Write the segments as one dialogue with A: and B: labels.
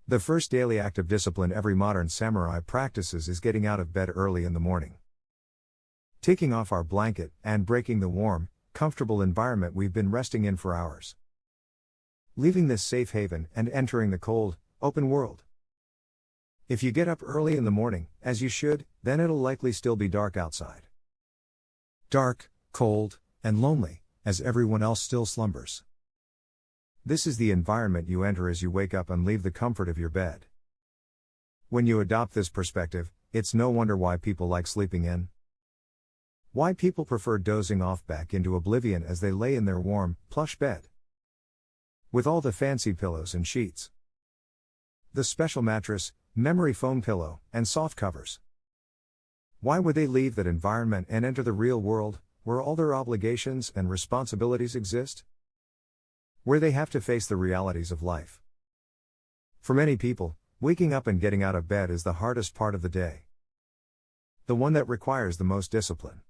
A: The first daily act of discipline every modern samurai practices is getting out of bed early in the morning. Taking off our blanket and breaking the warm, comfortable environment we've been resting in for hours. Leaving this safe haven and entering the cold, open world. If you get up early in the morning, as you should, then it'll likely still be dark outside. Dark, cold, and lonely, as everyone else still slumbers. This is the environment you enter as you wake up and leave the comfort of your bed. When you adopt this perspective, it's no wonder why people like sleeping in. Why people prefer dozing off back into oblivion as they lay in their warm, plush bed. With all the fancy pillows and sheets. The special mattress, memory foam pillow, and soft covers. Why would they leave that environment and enter the real world, where all their obligations and responsibilities exist? Where they have to face the realities of life. For many people, waking up and getting out of bed is the hardest part of the day. The one that requires the most discipline.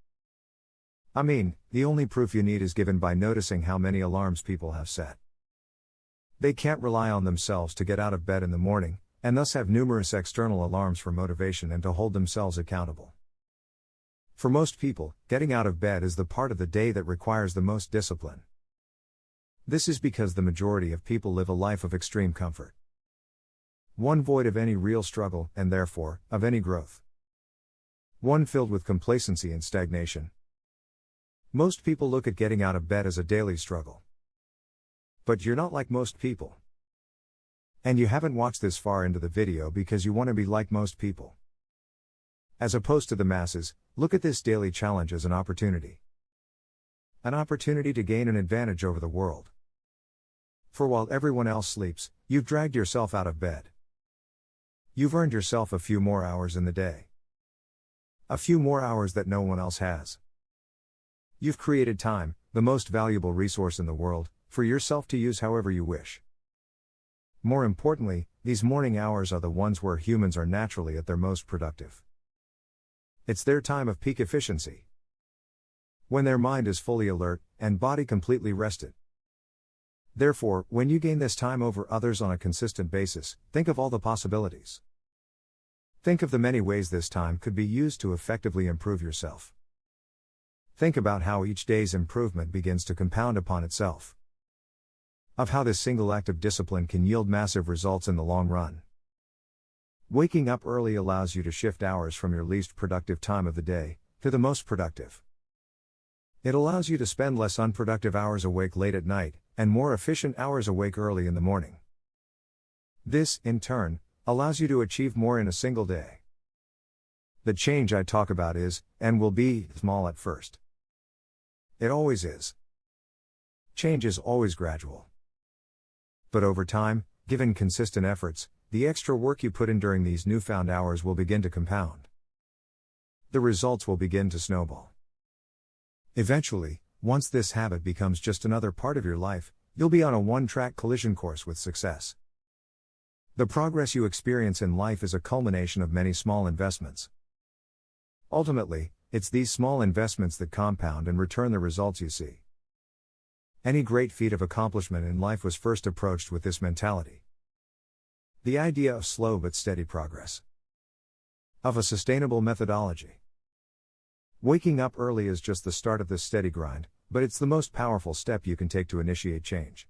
A: I mean, the only proof you need is given by noticing how many alarms people have set. They can't rely on themselves to get out of bed in the morning, and thus have numerous external alarms for motivation and to hold themselves accountable. For most people, getting out of bed is the part of the day that requires the most discipline. This is because the majority of people live a life of extreme comfort. One void of any real struggle, and therefore, of any growth. One filled with complacency and stagnation. Most people look at getting out of bed as a daily struggle. But you're not like most people. And you haven't watched this far into the video because you want to be like most people. As opposed to the masses, look at this daily challenge as an opportunity. An opportunity to gain an advantage over the world. For while everyone else sleeps, you've dragged yourself out of bed. You've earned yourself a few more hours in the day. A few more hours that no one else has. You've created time, the most valuable resource in the world, for yourself to use however you wish. More importantly, these morning hours are the ones where humans are naturally at their most productive. It's their time of peak efficiency. When their mind is fully alert, and body completely rested. Therefore, when you gain this time over others on a consistent basis, think of all the possibilities. Think of the many ways this time could be used to effectively improve yourself. Think about how each day's improvement begins to compound upon itself. Of how this single act of discipline can yield massive results in the long run. Waking up early allows you to shift hours from your least productive time of the day, to the most productive. It allows you to spend less unproductive hours awake late at night, and more efficient hours awake early in the morning. This, in turn, allows you to achieve more in a single day. The change I talk about is, and will be, small at first. It always is. Change is always gradual. But over time, given consistent efforts, the extra work you put in during these newfound hours will begin to compound. The results will begin to snowball. Eventually, once this habit becomes just another part of your life, you'll be on a one-track collision course with success. The progress you experience in life is a culmination of many small investments. Ultimately, it's these small investments that compound and return the results you see. Any great feat of accomplishment in life was first approached with this mentality. The idea of slow but steady progress. Of a sustainable methodology. Waking up early is just the start of this steady grind, but it's the most powerful step you can take to initiate change.